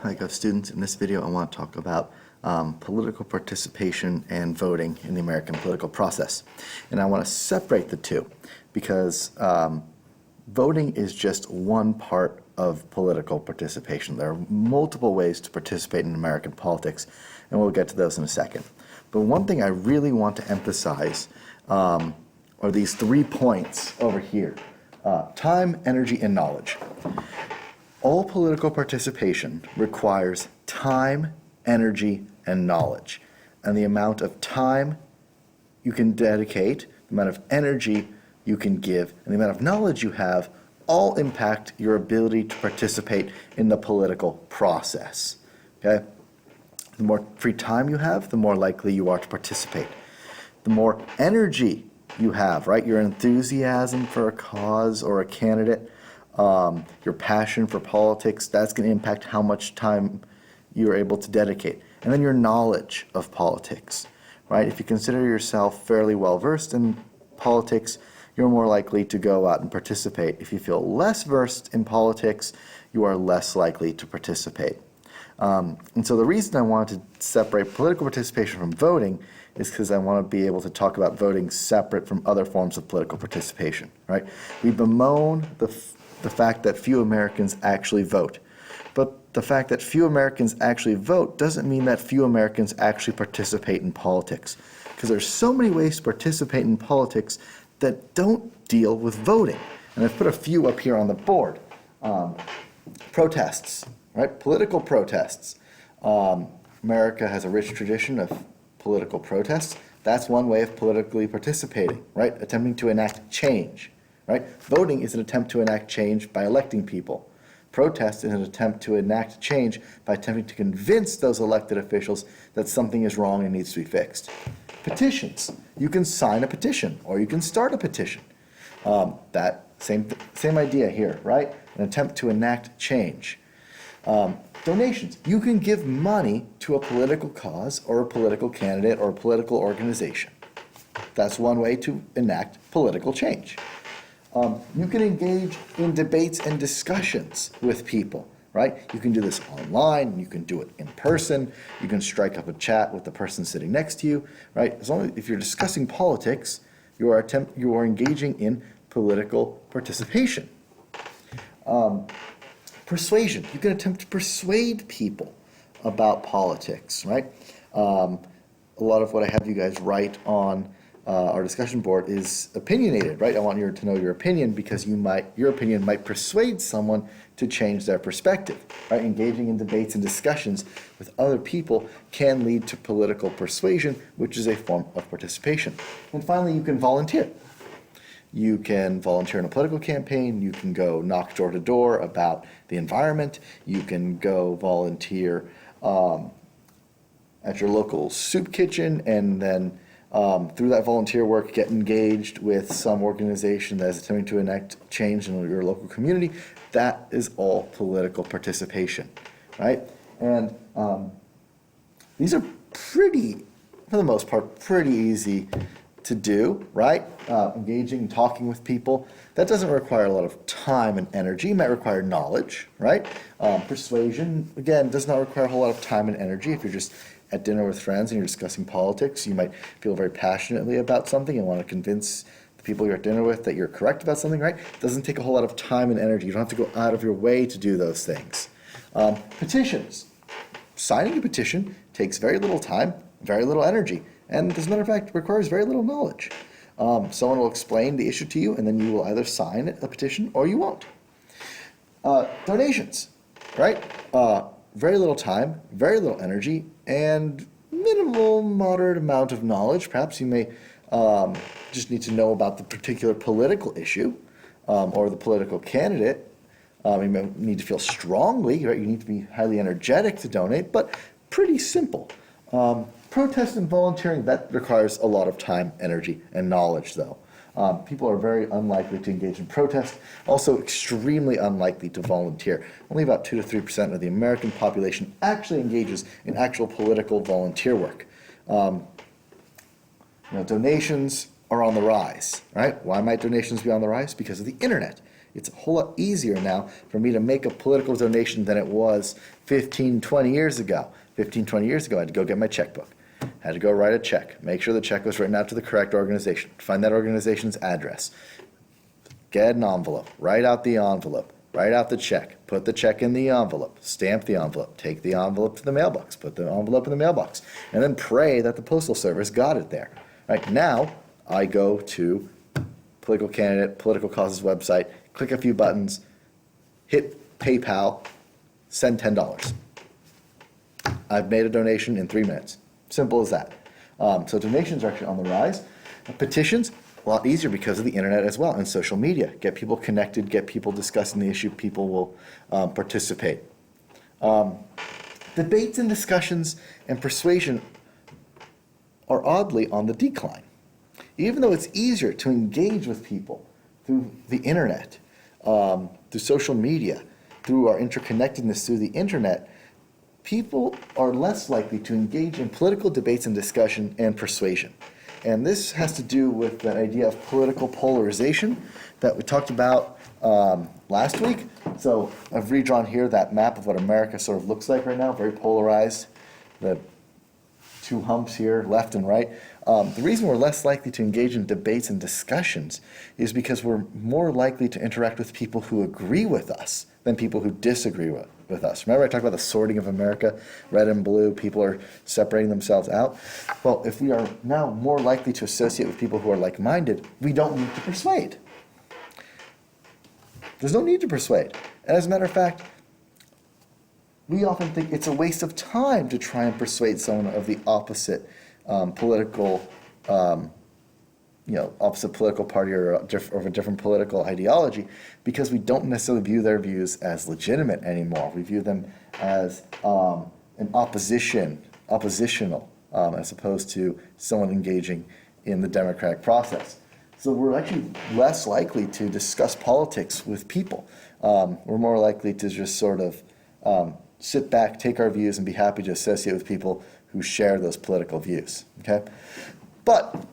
Hi Gov students. In this video I want to talk about political participation and voting in the American political process. And I want to separate the two because voting is just one part of political participation. There are multiple ways to participate in American politics, and we'll get to those in a second. But one thing I really want to emphasize are these 3 points over here. Time, energy, and knowledge. All political participation requires time, energy, and knowledge. And the amount of time you can dedicate, the amount of energy you can give, and the amount of knowledge you have all impact your ability to participate in the political process. Okay? The more free time you have, the more likely you are to participate. The more energy you have, right? Your enthusiasm for a cause or a candidate, your passion for politics, that's going to impact how much time you're able to dedicate. And then your knowledge of politics, right? If you consider yourself fairly well versed in politics, you're more likely to go out and participate. If you feel less versed in politics, you are less likely to participate. And so the reason I wanted to separate political participation from voting is because I want to be able to talk about voting separate from other forms of political participation, right? We bemoan the fact that few Americans actually vote. But the fact that few Americans actually vote doesn't mean that few Americans actually participate in politics. Because there's so many ways to participate in politics that don't deal with voting. And I've put a few up here on the board. Protests, right? Political protests. America has a rich tradition of political protests. That's one way of politically participating, right? Attempting to enact change. Right? Voting is an attempt to enact change by electing people. Protest is an attempt to enact change by attempting to convince those elected officials that something is wrong and needs to be fixed. Petitions. You can sign a petition or you can start a petition. That same idea here, right? An attempt to enact change. Donations. You can give money to a political cause or a political candidate or a political organization. That's one way to enact political change. You can engage in debates and discussions with people, right? You can do this online, you can do it in person, you can strike up a chat with the person sitting next to you, right? As long as if you're discussing politics, you are engaging in political participation. Persuasion. You can attempt to persuade people about politics, right? A lot of what I have you guys write on our discussion board is opinionated, right? I want you to know your opinion because your opinion might persuade someone to change their perspective, right? Engaging in debates and discussions with other people can lead to political persuasion, which is a form of participation. And finally, you can volunteer. You can volunteer in a political campaign. You can go knock door to door about the environment. You can go volunteer at your local soup kitchen and then through that volunteer work, get engaged with some organization that is attempting to enact change in your local community. That is all political participation, right? And these are pretty, for the most part, pretty easy to do, right? Engaging and talking with people. That doesn't require a lot of time and energy. It might require knowledge, right? Persuasion, again, does not require a whole lot of time and energy. If you're just at dinner with friends and you're discussing politics, you might feel very passionately about something and want to convince the people you're at dinner with that you're correct about something, right? It doesn't take a whole lot of time and energy. You don't have to go out of your way to do those things. Petitions. Signing a petition takes very little time, very little energy, and as a matter of fact, requires very little knowledge. Someone will explain the issue to you, and then you will either sign a petition or you won't. Donations, right? Very little time, very little energy, and minimal, moderate amount of knowledge. Perhaps you may just need to know about the particular political issue or the political candidate. You may need to feel strongly, right? You need to be highly energetic to donate, but pretty simple. Protest and volunteering, that requires a lot of time, energy, and knowledge, though. People are very unlikely to engage in protest, also extremely unlikely to volunteer. Only about 2 to 3% of the American population actually engages in actual political volunteer work. Donations are on the rise, right? Why might donations be on the rise? Because of the internet. It's a whole lot easier now for me to make a political donation than it was 15, 20 years ago. 15, 20 years ago, I had to go get my checkbook. I had to go write a check, make sure the check was written out to the correct organization, find that organization's address, get an envelope, write out the envelope, write out the check, put the check in the envelope, stamp the envelope, take the envelope to the mailbox, put the envelope in the mailbox, and then pray that the Postal Service got it there. Right now, I go to political candidate, political causes website, click a few buttons, hit PayPal, send $10. I've made a donation in 3 minutes. Simple as that. So donations are actually on the rise. Petitions, a lot easier because of the internet as well and social media. Get people connected, get people discussing the issue, people will participate. Debates and discussions and persuasion are oddly on the decline. Even though it's easier to engage with people through the internet, through social media, through our interconnectedness through the internet, people are less likely to engage in political debates and discussion and persuasion. And this has to do with the idea of political polarization that we talked about last week. So I've redrawn here that map of what America sort of looks like right now, very polarized. The two humps here, left and right. The reason we're less likely to engage in debates and discussions is because we're more likely to interact with people who agree with us than people who disagree with us. Remember I talked about the sorting of America, red and blue, people are separating themselves out? Well, if we are now more likely to associate with people who are like-minded, we don't need to persuade. There's no need to persuade. And as a matter of fact, we often think it's a waste of time to try and persuade someone of the opposite political opposite political party or of a different political ideology, because we don't necessarily view their views as legitimate anymore. We view them as an oppositional, as opposed to someone engaging in the democratic process. So we're actually less likely to discuss politics with people. We're more likely to just sort of sit back, take our views, and be happy to associate with people who share those political views. Okay, but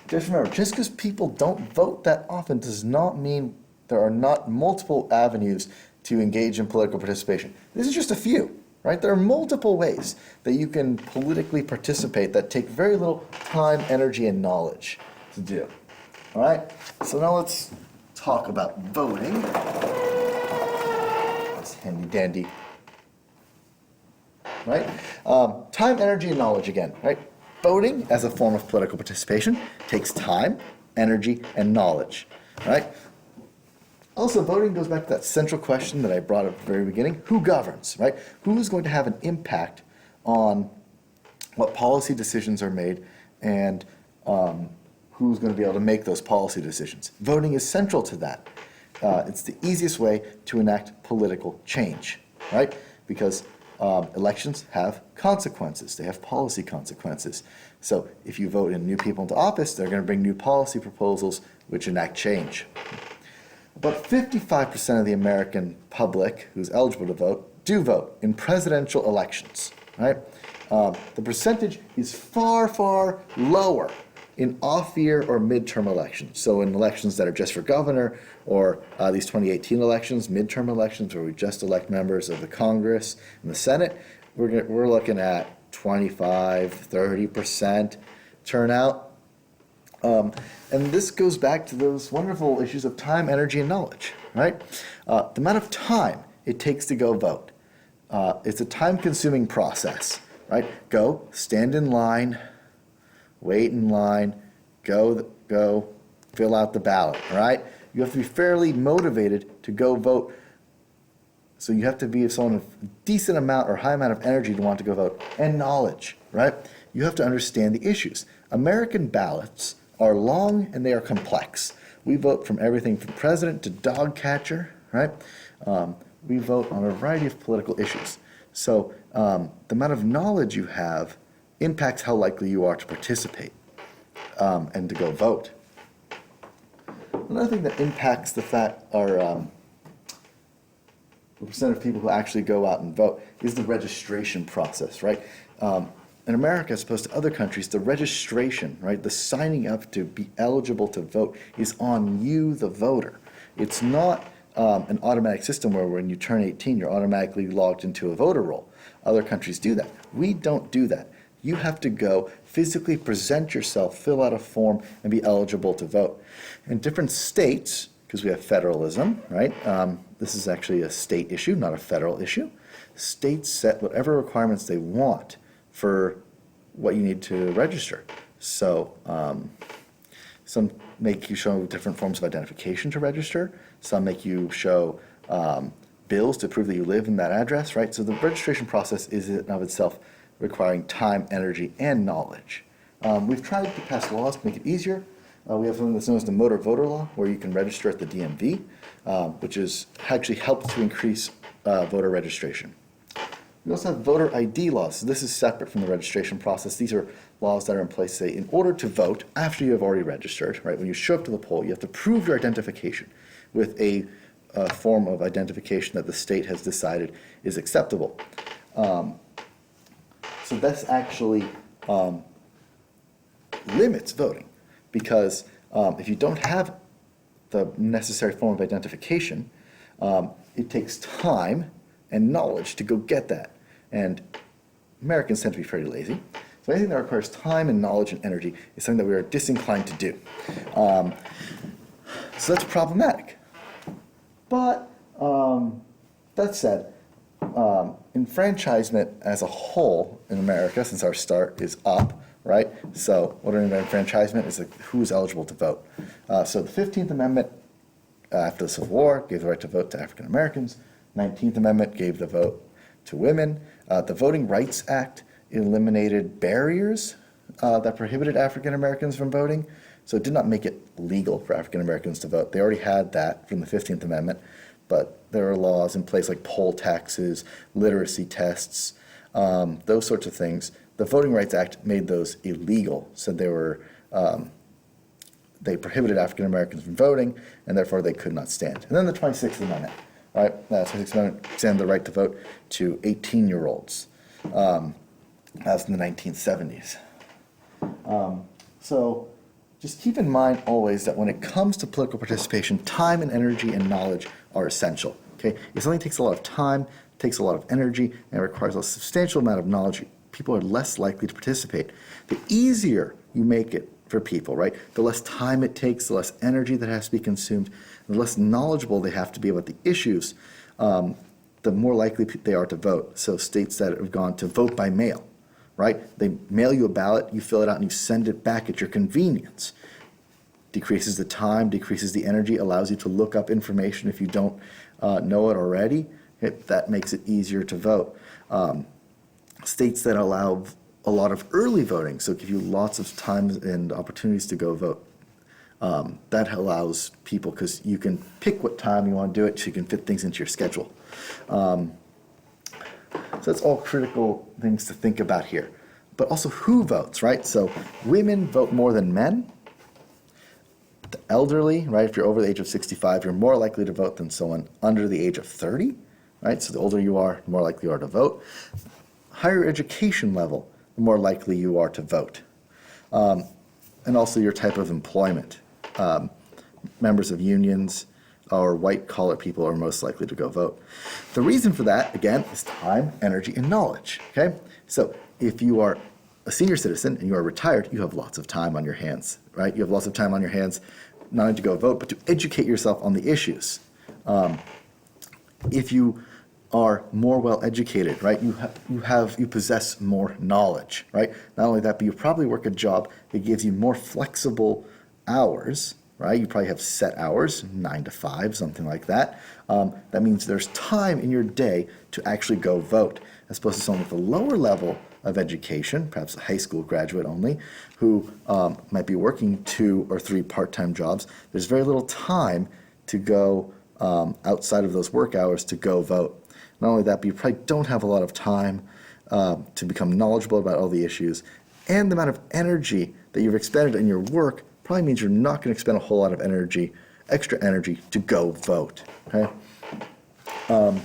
just remember, just because people don't vote that often does not mean there are not multiple avenues to engage in political participation. This is just a few, right? There are multiple ways that you can politically participate that take very little time, energy, and knowledge to do. All right? So now let's talk about voting. That's handy dandy. Right? Time, energy, and knowledge again, right? Voting as a form of political participation takes time, energy, and knowledge, right? Also, voting goes back to that central question that I brought up at the very beginning. Who governs, right? Who's going to have an impact on what policy decisions are made and who's going to be able to make those policy decisions? Voting is central to that. It's the easiest way to enact political change, right? Because elections have consequences. They have policy consequences. So if you vote in new people into office, they're going to bring new policy proposals which enact change. About 55% of the American public who's eligible to vote do vote in presidential elections, right? The percentage is far, far lower in off-year or midterm elections. So in elections that are just for governor, or these 2018 elections, midterm elections where we just elect members of the Congress and the Senate, we're looking at 25, 30% turnout. And this goes back to those wonderful issues of time, energy, and knowledge, right? The amount of time it takes to go vote. It's a time-consuming process, right? Go, stand in line, wait in line, go, fill out the ballot, all right? You have to be fairly motivated to go vote. So you have to be someone of decent amount or high amount of energy to want to go vote. And knowledge, right? You have to understand the issues. American ballots are long and they are complex. We vote from everything from president to dog catcher, right? We vote on a variety of political issues. So the amount of knowledge you have impacts how likely you are to participate and to go vote. Another thing that impacts the percent of people who actually go out and vote is the registration process, right? In America, as opposed to other countries, the registration, right, the signing up to be eligible to vote is on you, the voter. It's not an automatic system where when you turn 18, you're automatically logged into a voter roll. Other countries do that. We don't do that. You have to go physically present yourself, fill out a form, and be eligible to vote. In different states, because we have federalism, right? This is actually a state issue, not a federal issue. States set whatever requirements they want for what you need to register. So some make you show different forms of identification to register. Some make you show bills to prove that you live in that address, right? So the registration process is in and of itself requiring time, energy, and knowledge. We've tried to pass laws to make it easier. We have something that's known as the motor voter law, where you can register at the DMV, which is actually helped to increase voter registration. We also have voter ID laws. So this is separate from the registration process. These are laws that are in place, say, in order to vote after you have already registered, right? When you show up to the poll, you have to prove your identification with a form of identification that the state has decided is acceptable. So this actually limits voting, because if you don't have the necessary form of identification, it takes time and knowledge to go get that. And Americans tend to be pretty lazy. So anything that requires time and knowledge and energy is something that we are disinclined to do. So that's problematic. But that said, enfranchisement as a whole in America, since our start, is up, right? So what an enfranchisement is, like, who's eligible to vote. So the 15th Amendment after the Civil War gave the right to vote to African Americans. 19th Amendment gave the vote to women. The Voting Rights Act eliminated barriers that prohibited African Americans from voting. So it did not make it legal for African Americans to vote. They already had that from the 15th Amendment, but there are laws in place like poll taxes, literacy tests, those sorts of things. The Voting Rights Act made those illegal, said they prohibited African Americans from voting, and therefore they could not stand. And then the 26th Amendment, right? The 26th Amendment extended the right to vote to 18-year-olds. That's in the 1970s. So just keep in mind always that when it comes to political participation, time and energy and knowledge are essential. Okay? If something takes a lot of time, takes a lot of energy, and requires a substantial amount of knowledge, people are less likely to participate. The easier you make it for people, right? The less time it takes, the less energy that has to be consumed, the less knowledgeable they have to be about the issues, the more likely they are to vote. So states that have gone to vote by mail, right? They mail you a ballot, you fill it out, and you send it back at your convenience. Decreases the time, decreases the energy, allows you to look up information if you don't know it already. That makes it easier to vote. States that allow a lot of early voting, so give you lots of time and opportunities to go vote. That allows people, because you can pick what time you want to do it, so you can fit things into your schedule. So that's all critical things to think about here. But also who votes, right? So women vote more than men. The elderly, right? If you're over the age of 65, you're more likely to vote than someone under the age of 30, right? So the older you are, the more likely you are to vote. Higher education level, the more likely you are to vote. And also your type of employment. Members of unions or white-collar people are most likely to go vote. The reason for that, again, is time, energy, and knowledge, okay? So if you are a senior citizen and you are retired, you have lots of time on your hands, right? You have lots of time on your hands, not only to go vote, but to educate yourself on the issues. If you are more well-educated, right? You possess more knowledge, right? Not only that, but you probably work a job that gives you more flexible hours, right? You probably have set hours, 9 to 5, something like that. That means there's time in your day to actually go vote, as opposed to someone with a lower level of education, perhaps a high school graduate only, who might be working 2 or 3 part-time jobs. There's very little time to go outside of those work hours to go vote. Not only that, but you probably don't have a lot of time to become knowledgeable about all the issues. And the amount of energy that you've expended in your work probably means you're not going to expend a whole lot of energy, extra energy, to go vote. Okay? And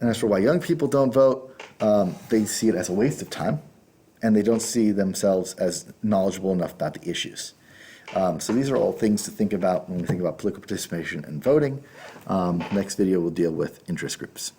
as for why young people don't vote, they see it as a waste of time, and they don't see themselves as knowledgeable enough about the issues. So these are all things to think about when we think about political participation and voting. Next video will deal with interest groups.